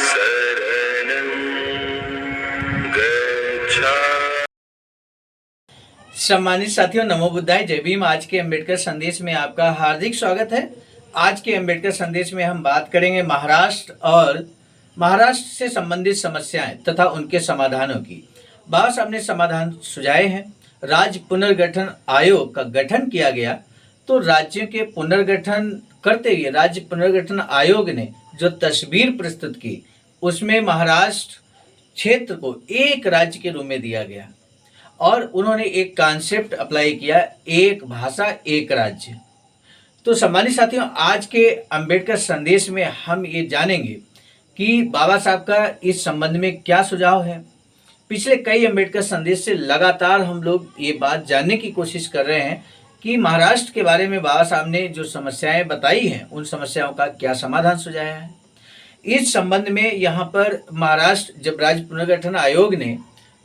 शरणं गच्छामि। सम्मानित साथियों, नमो बुद्धाय, जय भीम। आज के अम्बेडकर संदेश में आपका हार्दिक स्वागत है। आज के अम्बेडकर संदेश में हम बात करेंगे महाराष्ट्र और महाराष्ट्र से संबंधित समस्याएं तथा उनके समाधानों की। बाबा साहब ने समाधान सुझाए हैं। राज्य पुनर्गठन आयोग का गठन किया गया, तो राज्यों के पुनर्गठन करते हुए राज्य पुनर्गठन आयोग ने जो तस्वीर प्रस्तुत की, उसमें महाराष्ट्र क्षेत्र को एक राज्य के रूप में दिया गया और उन्होंने एक कॉन्सेप्ट अप्लाई किया, एक भाषा एक राज्य। तो सम्मानित साथियों, आज के अंबेडकर संदेश में हम ये जानेंगे कि बाबा साहब का इस संबंध में क्या सुझाव है। पिछले कई अंबेडकर संदेश से लगातार हम लोग ये बात जानने की कोशिश कर रहे हैं कि महाराष्ट्र के बारे में बाबा साहब ने जो समस्याएं बताई हैं, उन समस्याओं का क्या समाधान सुझाया है। इस संबंध में यहाँ पर महाराष्ट्र जब राज्य पुनर्गठन आयोग ने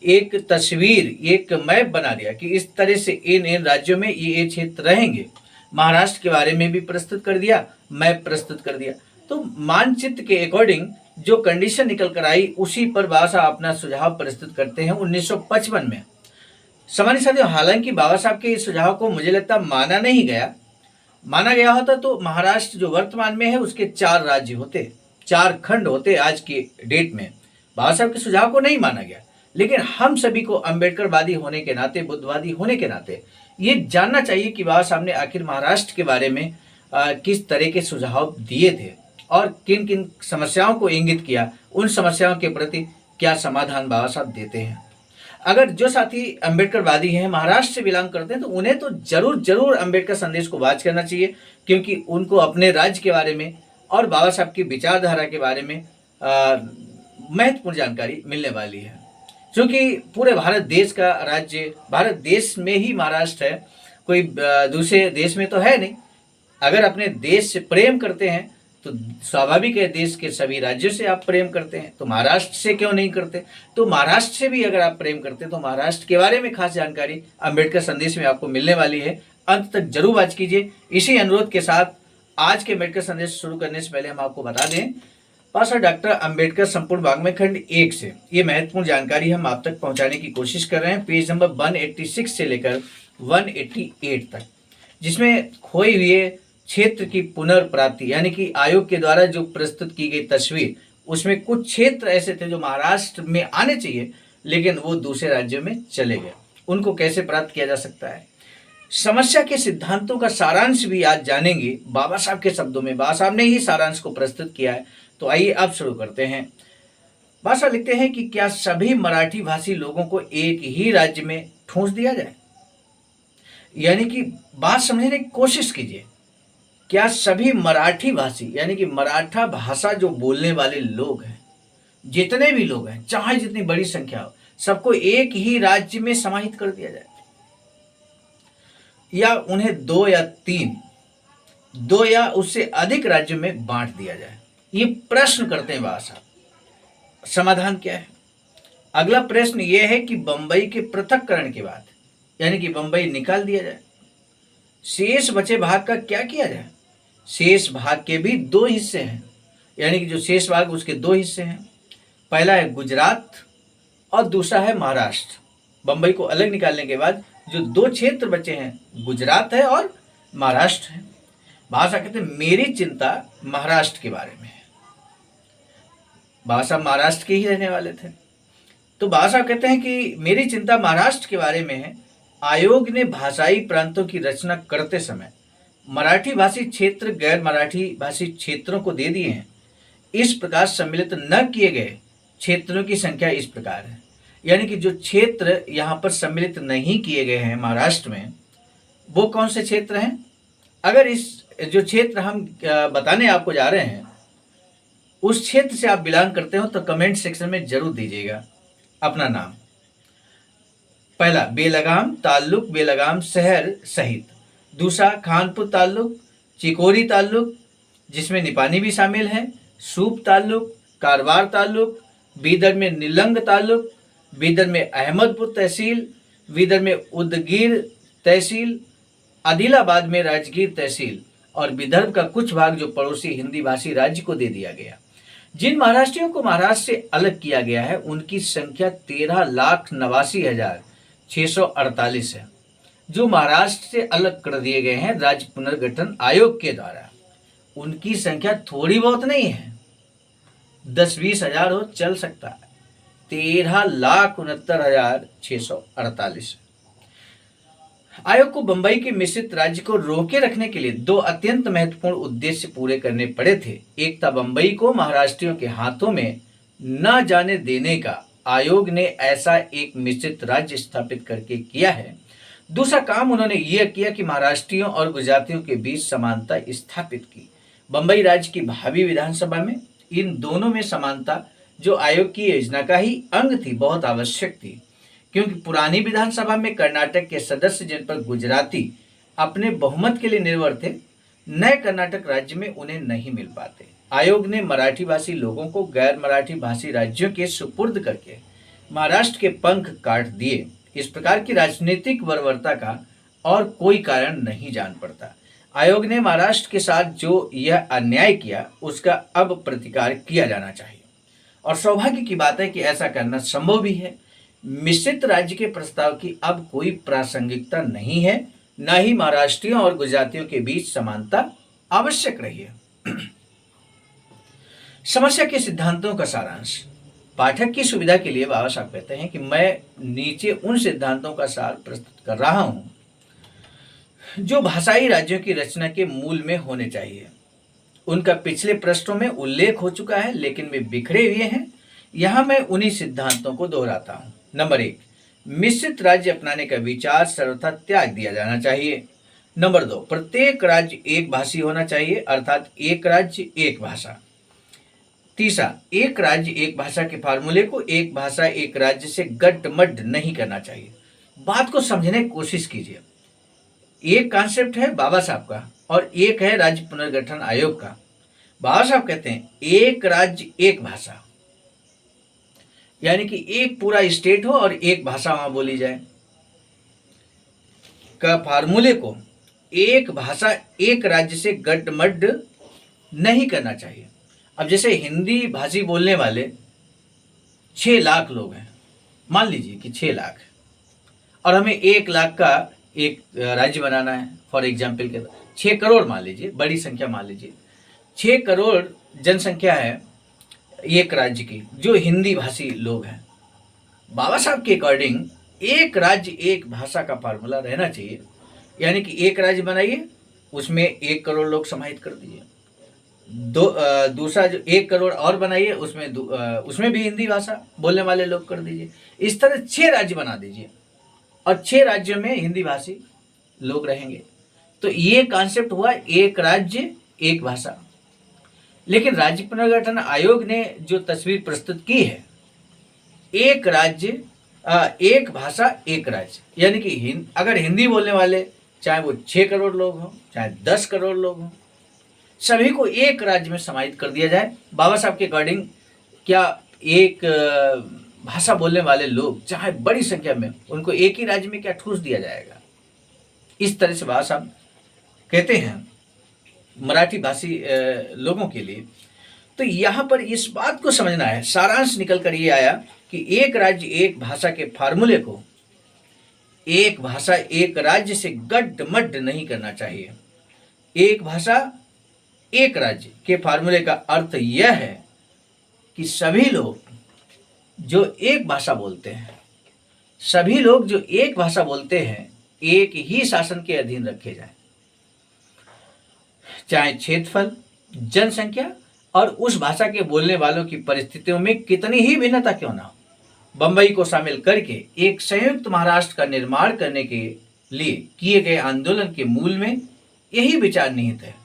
एक तस्वीर, एक मैप बना दिया कि इस तरह से इन राज्यों में ये क्षेत्र रहेंगे, महाराष्ट्र के बारे में भी प्रस्तुत कर दिया, मैप प्रस्तुत कर दिया। तो मानचित्र के अकॉर्डिंग जो कंडीशन निकल कर आई, उसी पर बाबा साहब अपना सुझाव प्रस्तुत करते हैं 1955 में। सामान्य साथियों, हालांकि बाबा साहब के इस सुझाव को मुझे लगता माना नहीं गया। माना गया होता तो महाराष्ट्र जो वर्तमान में है उसके 4 राज्य होते, 4 खंड होते। आज के डेट में बाबा साहब के सुझाव को नहीं माना गया, लेकिन हम सभी को अम्बेडकरवादी होने के नाते, बुद्धवादी होने के नाते ये जानना चाहिए कि बाबा साहब ने आखिर महाराष्ट्र के बारे में किस तरह के सुझाव दिए थे और किन किन समस्याओं को इंगित किया, उन समस्याओं के प्रति क्या समाधान बाबा साहब देते हैं। अगर जो साथी अम्बेडकरवादी हैं, महाराष्ट्र से बिलोंग करते हैं, तो उन्हें तो जरूर अम्बेडकर संदेश को वाच करना चाहिए, क्योंकि उनको अपने राज्य के बारे में और बाबा साहब की विचारधारा के बारे में महत्वपूर्ण जानकारी मिलने वाली है। क्योंकि पूरे भारत देश का राज्य, भारत देश में ही महाराष्ट्र है, कोई दूसरे देश में तो है नहीं। अगर अपने देश से प्रेम करते हैं तो स्वाभाविक है देश के सभी राज्यों से आप प्रेम करते हैं, तो महाराष्ट्र से क्यों नहीं करते। तो महाराष्ट्र से भी अगर आप प्रेम करते हैं तो महाराष्ट्र के बारे में खास जानकारी अम्बेडकर संदेश में आपको मिलने वाली है। अंत तक जरूर वाच कीजिए। इसी अनुरोध के साथ आज के अम्बेडकर संदेश शुरू करने से पहले हम आपको बता दें, पास्टर डॉक्टर अम्बेडकर संपूर्ण वाङ्मय खंड 1 से ये महत्वपूर्ण जानकारी हम आप तक पहुंचाने की कोशिश कर रहे हैं, पेज नंबर 186 से लेकर 188 तक, जिसमें खोए हुए क्षेत्र की पुनर्प्राप्ति, यानी कि आयोग के द्वारा जो प्रस्तुत की गई तस्वीर, उसमें कुछ क्षेत्र ऐसे थे जो महाराष्ट्र में आने चाहिए लेकिन वो दूसरे राज्यों में चले गए। उनको कैसे प्राप्त किया जा सकता है, समस्या के सिद्धांतों का सारांश भी आज जानेंगे बाबा साहब के शब्दों में। बाबा साहब ने ही सारांश को प्रस्तुत किया है। तो आइए अब शुरू करते हैं। बाबा साहब लिखते हैं कि क्या सभी मराठी भाषी लोगों को एक ही राज्य में ठूंस दिया जाए। यानी कि बात समझने की कोशिश कीजिए, क्या सभी मराठी भाषी, यानी कि मराठा भाषा जो बोलने वाले लोग हैं, जितने भी लोग हैं, चाहे जितनी बड़ी संख्या हो, सबको एक ही राज्य में समाहित कर दिया जाए, या उन्हें 2 या 3, 2 या उससे अधिक राज्यों में बांट दिया जाए। ये प्रश्न करते हैं बाबा साहब। समाधान क्या है। अगला प्रश्न ये है कि बंबई के पृथक्करण के बाद, यानी कि बंबई निकाल दिया जाए, शेष बचे भाग का क्या किया जाए। शेष भाग के भी 2 हिस्से हैं, यानी कि जो शेष भाग उसके 2 हिस्से हैं। पहला है गुजरात और दूसरा है महाराष्ट्र। बंबई को अलग निकालने के बाद जो 2 क्षेत्र बचे हैं, गुजरात है और महाराष्ट्र है। बाबा साहब कहते हैं मेरी चिंता महाराष्ट्र के बारे में है। बाबा साहब महाराष्ट्र के ही रहने वाले थे, तो बाबा साहब कहते हैं कि मेरी चिंता महाराष्ट्र के बारे में है। आयोग ने भाषाई प्रांतों की रचना करते समय मराठी भाषी क्षेत्र गैर मराठी भाषी क्षेत्रों को दे दिए हैं। इस प्रकार सम्मिलित न किए गए क्षेत्रों की संख्या इस प्रकार है, यानी कि जो क्षेत्र यहाँ पर सम्मिलित नहीं किए गए हैं महाराष्ट्र में, वो कौन से क्षेत्र हैं। अगर इस जो क्षेत्र हम बताने आपको जा रहे हैं, उस क्षेत्र से आप बिलोंग करते हो तो कमेंट सेक्शन में जरूर दीजिएगा अपना नाम। पहला बेलगाम ताल्लुक, बेलगाम शहर सहित। दूसरा खानपुर ताल्लुक, चिकोरी ताल्लुक जिसमें निपानी भी शामिल है, सूप ताल्लुक, कारवार ताल्लुक, बीदर में निलंग ताल्लुक, बीदर में अहमदपुर तहसील, बीदर में उदगीर तहसील, आदिलाबाद में राजगीर तहसील, और विदर्भ का कुछ भाग जो पड़ोसी हिंदी भाषी राज्य को दे दिया गया। जिन महाराष्ट्रियों को महाराष्ट्र से अलग किया गया है उनकी संख्या 13,89,648 है, जो महाराष्ट्र से अलग कर दिए गए हैं राज्य पुनर्गठन आयोग के द्वारा। उनकी संख्या थोड़ी बहुत नहीं है, 10-20 हजार हो चल सकता है, 13,69,648। आयोग को बंबई के मिश्रित राज्य को रोके रखने के लिए दो अत्यंत महत्वपूर्ण उद्देश्य पूरे करने पड़े थे। एक था बंबई को महाराष्ट्रियों के हाथों में न जाने देने का, आयोग ने ऐसा एक मिश्रित राज्य स्थापित करके किया है। दूसरा काम उन्होंने यह किया कि महाराष्ट्रियों और गुजरातियों के बीच समानता स्थापित की। बंबई राज्य की भावी विधानसभा में इन दोनों में समानता, जो आयोग की योजना का ही अंग थी, बहुत आवश्यक थी, क्योंकि पुरानी विधानसभा में कर्नाटक के सदस्य जिन पर गुजराती अपने बहुमत के लिए निर्भर थे, नए कर्नाटक राज्य में उन्हें नहीं मिल पाते। आयोग ने मराठी भाषी लोगों को गैर मराठी भाषी राज्यों के सुपुर्द करके महाराष्ट्र के पंख काट दिए। इस प्रकार की राजनीतिक बर्बरता का और कोई कारण नहीं जान पड़ता। आयोग ने महाराष्ट्र के साथ जो यह अन्याय किया उसका अब प्रतिकार किया जाना चाहिए, और सौभाग्य की बात है कि ऐसा करना संभव भी है। मिश्रित राज्य के प्रस्ताव की अब कोई प्रासंगिकता नहीं है, न ही महाराष्ट्रियों और गुजरातियों के बीच समानता आवश्यक रही है। समस्या के सिद्धांतों का सारांश। पाठक की सुविधा के लिए बाबा साहब कहते हैं कि मैं नीचे उन सिद्धांतों का सार प्रस्तुत कर रहा हूं जो भाषाई राज्यों की रचना के मूल में होने चाहिए। उनका पिछले पृष्ठों में उल्लेख हो चुका है, लेकिन वे बिखरे हुए हैं। यहां मैं उन्हीं सिद्धांतों को दोहराता हूं। नंबर 1, मिश्रित राज्य अपनाने का विचार सर्वथा त्याग दिया जाना चाहिए। नंबर 2, प्रत्येक राज्य एक भाषी होना चाहिए, अर्थात एक राज्य एक भाषा। तीसरा, एक राज्य एक भाषा के फार्मूले को एक भाषा एक राज्य से गड्ढमड्ढ नहीं करना चाहिए। बात को समझने की कोशिश कीजिए। एक कॉन्सेप्ट है बाबा साहब का और एक है राज्य पुनर्गठन आयोग का। बाबा साहब कहते हैं एक राज्य एक भाषा, यानी कि एक पूरा स्टेट हो और एक भाषा वहां बोली जाए, का फार्मूले को एक भाषा एक राज्य से गड्ढमड्ढ नहीं करना चाहिए। अब जैसे हिंदी भाषी बोलने वाले 6 लाख लोग हैं, मान लीजिए कि 6 लाख, और हमें 1 लाख का एक राज्य बनाना है। फॉर एग्जाम्पल के 6 करोड़ मान लीजिए, बड़ी संख्या मान लीजिए, 6 करोड़ जनसंख्या है एक राज्य की जो हिंदी भाषी लोग हैं। बाबा साहब के अकॉर्डिंग एक राज्य एक भाषा का फार्मूला रहना चाहिए, यानी कि एक राज्य बनाइए, उसमें 1 करोड़ लोग समाहित कर दीजिए। दूसरा जो 1 करोड़ और बनाइए, उसमें भी हिंदी भाषा बोलने वाले लोग कर दीजिए। इस तरह 6 राज्य बना दीजिए और 6 राज्यों में हिंदी भाषी लोग रहेंगे। तो ये कॉन्सेप्ट हुआ एक राज्य एक भाषा। लेकिन राज्य पुनर्गठन आयोग ने जो तस्वीर प्रस्तुत की है, एक राज्य एक भाषा एक राज्य, यानी कि अगर हिंदी बोलने वाले चाहे वो 6 करोड़ लोग हों चाहे 10 करोड़ लोग हों, सभी को एक राज्य में समाहित कर दिया जाए। बाबा साहब के अकॉर्डिंग क्या एक भाषा बोलने वाले लोग चाहे बड़ी संख्या में, उनको एक ही राज्य में क्या ठूस दिया जाएगा? इस तरह से बाबा साहब कहते हैं मराठी भाषी लोगों के लिए। तो यहाँ पर इस बात को समझना है, सारांश निकल कर ये आया कि एक राज्य एक भाषा के फार्मूले को एक भाषा एक राज्य से गड्ढमड्ढ नहीं करना चाहिए। एक भाषा एक राज्य के फार्मूले का अर्थ यह है कि सभी लोग जो एक भाषा बोलते हैं, सभी लोग जो एक भाषा बोलते हैं, एक ही शासन के अधीन रखे जाएं, चाहे क्षेत्रफल, जनसंख्या और उस भाषा के बोलने वालों की परिस्थितियों में कितनी ही भिन्नता क्यों ना हो। बंबई को शामिल करके एक संयुक्त महाराष्ट्र का निर्माण करने के लिए किए गए आंदोलन के मूल में यही विचार निहित है।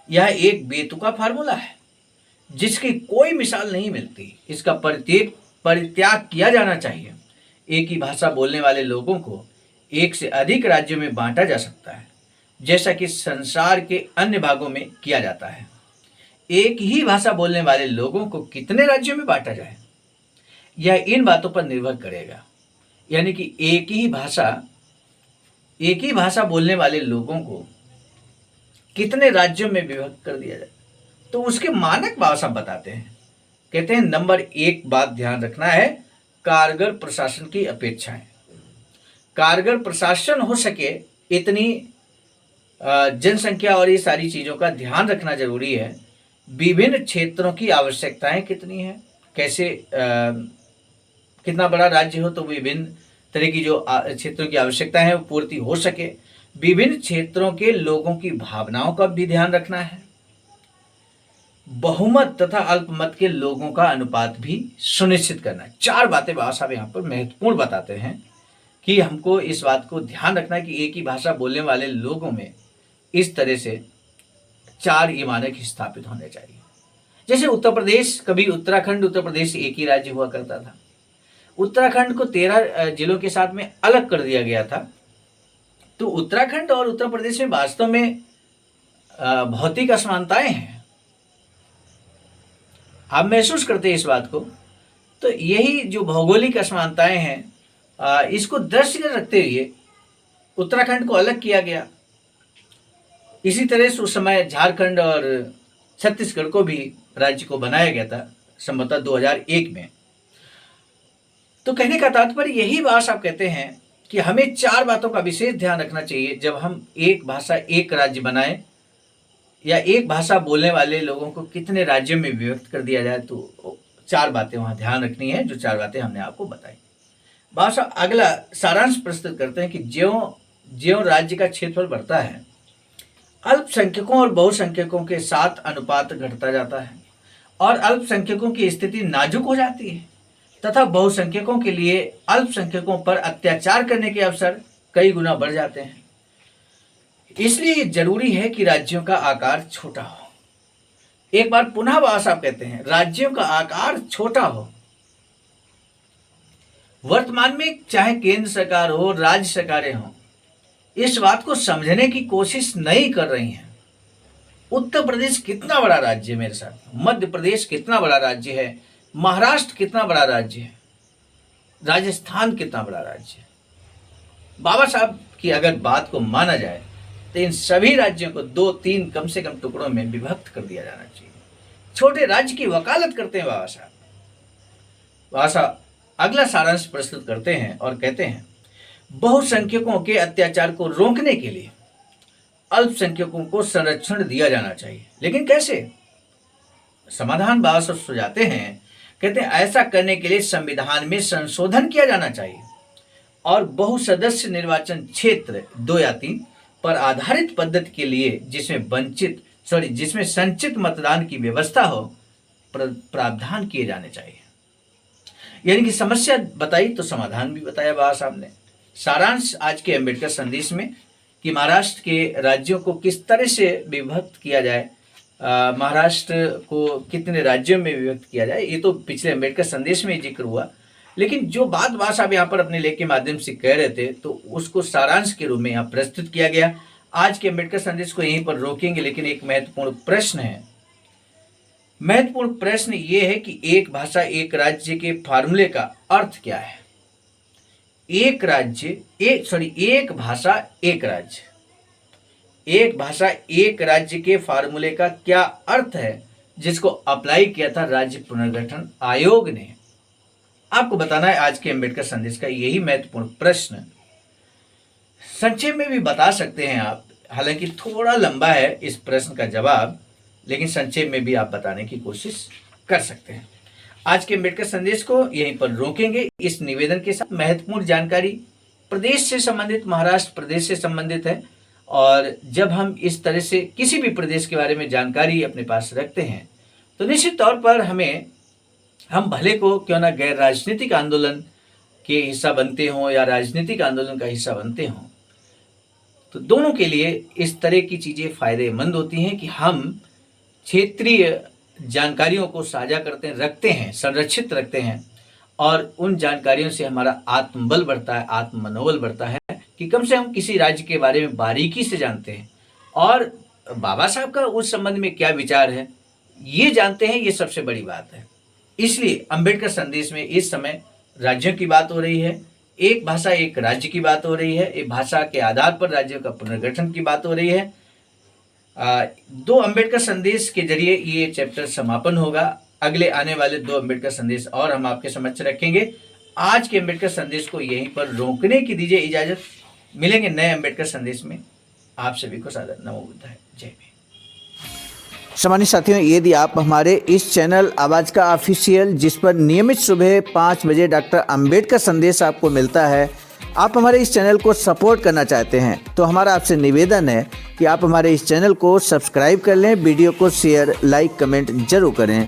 यह एक बेतुका फार्मूला है जिसकी कोई मिसाल नहीं मिलती। इसका परित्याग किया जाना चाहिए। एक ही भाषा बोलने वाले लोगों को एक से अधिक राज्यों में बांटा जा सकता है, जैसा कि संसार के अन्य भागों में किया जाता है। एक ही भाषा बोलने वाले लोगों को कितने राज्यों में बांटा जाए, यह इन बातों पर निर्भर करेगा। यानी कि एक ही भाषा बोलने वाले लोगों को कितने राज्यों में विभक्त कर दिया जाए। तो उसके मानक बाबा साहब बताते हैं, कहते हैं नंबर 1 बात ध्यान रखना है, कारगर प्रशासन की अपेक्षाएं। कारगर प्रशासन हो सके इतनी जनसंख्या और ये सारी चीज़ों का ध्यान रखना जरूरी है। विभिन्न क्षेत्रों की आवश्यकताएं कितनी हैं, कैसे कितना बड़ा राज्य हो तो विभिन्न तरह की जो क्षेत्रों की आवश्यकताएं हैं वो पूर्ति हो सके। विभिन्न क्षेत्रों के लोगों की भावनाओं का भी ध्यान रखना है। बहुमत तथा अल्पमत के लोगों का अनुपात भी सुनिश्चित करना है। 4 बातें बाबा साहब यहाँ पर महत्वपूर्ण बताते हैं कि हमको इस बात को ध्यान रखना है कि एक ही भाषा बोलने वाले लोगों में इस तरह से 4 ये मानक स्थापित होने चाहिए। जैसे उत्तर प्रदेश, कभी उत्तराखंड उत्तर प्रदेश एक ही राज्य हुआ करता था। उत्तराखंड को 13 जिलों के साथ में अलग कर दिया गया था। तो उत्तराखंड और उत्तर प्रदेश में वास्तव में भौतिक असमानताएं हैं, आप महसूस करते हैं इस बात को। तो यही जो भौगोलिक असमानताएं हैं, इसको दृष्टिगत रखते हुए उत्तराखंड को अलग किया गया। इसी तरह से उस समय झारखंड और छत्तीसगढ़ को भी राज्य को बनाया गया था संभवतः 2001 में। तो कहने का तात्पर्य यही बात साहब कहते हैं कि हमें 4 बातों का विशेष ध्यान रखना चाहिए जब हम एक भाषा एक राज्य बनाएं या एक भाषा बोलने वाले लोगों को कितने राज्यों में विभक्त कर दिया जाए। तो 4 बातें वहां ध्यान रखनी है, जो 4 बातें हमने आपको बताई। भाषा अगला सारांश प्रस्तुत करते हैं कि ज्यों राज्य का क्षेत्रफल बढ़ता है, अल्पसंख्यकों और बहुसंख्यकों के साथ अनुपात घटता जाता है और अल्पसंख्यकों की स्थिति नाजुक हो जाती है तथा बहुसंख्यकों के लिए अल्पसंख्यकों पर अत्याचार करने के अवसर कई गुना बढ़ जाते हैं। इसलिए ये जरूरी है कि राज्यों का आकार छोटा हो। एक बार पुनः बाबा साहब कहते हैं, राज्यों का आकार छोटा हो। वर्तमान में चाहे केंद्र सरकार हो, राज्य सरकारें हों, इस बात को समझने की कोशिश नहीं कर रही हैं। उत्तर प्रदेश कितना बड़ा राज्य है मेरे साथ, मध्य प्रदेश कितना बड़ा राज्य है, महाराष्ट्र कितना बड़ा राज्य है, राजस्थान कितना बड़ा राज्य है। बाबा साहब की अगर बात को माना जाए तो इन सभी राज्यों को 2-3 कम से कम टुकड़ों में विभक्त कर दिया जाना चाहिए। छोटे राज्य की वकालत करते हैं बाबा साहब। बाबा साहब अगला सारांश प्रस्तुत करते हैं और कहते हैं, बहुसंख्यकों के अत्याचार को रोकने के लिए अल्पसंख्यकों को संरक्षण दिया जाना चाहिए। लेकिन कैसे? समाधान बाबा साहब सुझाते हैं, कहते हैं ऐसा करने के लिए संविधान में संशोधन किया जाना चाहिए और बहुसदस्य निर्वाचन क्षेत्र 2 या 3 पर आधारित पद्धति के लिए जिसमें संचित मतदान की व्यवस्था हो प्रावधान किए जाने चाहिए। यानी कि समस्या बताई तो समाधान भी बताया बाबा साहब ने। सारांश आज के अम्बेडकर संदेश में कि महाराष्ट्र के राज्यों को किस तरह से विभक्त किया जाए, महाराष्ट्र को कितने राज्यों में विभक्त किया जाए, ये तो पिछले अम्बेडकर संदेश में जिक्र हुआ। लेकिन जो बात बाबा साहब यहाँ पर अपने लेख के माध्यम से कह रहे थे तो उसको सारांश के रूप में यहाँ प्रस्तुत किया गया। आज के अम्बेडकर संदेश को यहीं पर रोकेंगे, लेकिन एक महत्वपूर्ण प्रश्न है। महत्वपूर्ण प्रश्न ये है कि एक भाषा एक राज्य के फार्मूले का अर्थ क्या है। एक भाषा एक राज्य, एक भाषा एक राज्य के फार्मूले का क्या अर्थ है, जिसको अप्लाई किया था राज्य पुनर्गठन आयोग ने। आपको बताना है आज के अम्बेडकर संदेश का यही महत्वपूर्ण प्रश्न। संक्षेप में भी बता सकते हैं आप, हालांकि थोड़ा लंबा है इस प्रश्न का जवाब, लेकिन संक्षेप में भी आप बताने की कोशिश कर सकते हैं। आज के अम्बेडकर संदेश को यहीं पर रोकेंगे इस निवेदन के साथ। महत्वपूर्ण जानकारी प्रदेश से संबंधित, महाराष्ट्र प्रदेश से संबंधित है, और जब हम इस तरह से किसी भी प्रदेश के बारे में जानकारी अपने पास रखते हैं तो निश्चित तौर पर हम भले को क्यों ना गैर राजनीतिक आंदोलन के हिस्सा बनते हों या राजनीतिक आंदोलन का हिस्सा बनते हों, तो दोनों के लिए इस तरह की चीज़ें फायदेमंद होती हैं कि हम क्षेत्रीय जानकारियों को साझा करते हैं, रखते हैं, संरक्षित रखते हैं, और उन जानकारियों से हमारा आत्मबल बढ़ता है, आत्ममनोबल बढ़ता है कि कम से हम किसी राज्य के बारे में बारीकी से जानते हैं और बाबा साहब का उस संबंध में क्या विचार है ये जानते हैं। ये सबसे बड़ी बात है। इसलिए अम्बेडकर संदेश में इस समय राज्यों की बात हो रही है, एक भाषा एक राज्य की बात हो रही है, एक भाषा के आधार पर राज्यों का पुनर्गठन की बात हो रही है। दो अंबेडकर संदेश के जरिए ये चैप्टर समापन होगा। अगले आने वाले 2 अंबेडकर संदेश और हम आपके समक्ष रखेंगे। आज के अंबेडकर संदेश को यहीं पर रोकने की दीजिए इजाजत। मिलेंगे नए अंबेडकर संदेश में। आप सभी को सादर नमो बुद्धाय। जय भीम। सम्मानित साथियों, यदि आप हमारे इस चैनल आवाज़ का ऑफिशियल, जिस पर नियमित सुबह 5 बजे डॉक्टर अंबेडकर संदेश आपको मिलता है, आप हमारे इस चैनल को सपोर्ट करना चाहते हैं तो हमारा आपसे निवेदन है कि आप हमारे इस चैनल को सब्सक्राइब कर लें, वीडियो को शेयर, लाइक, कमेंट जरूर करें।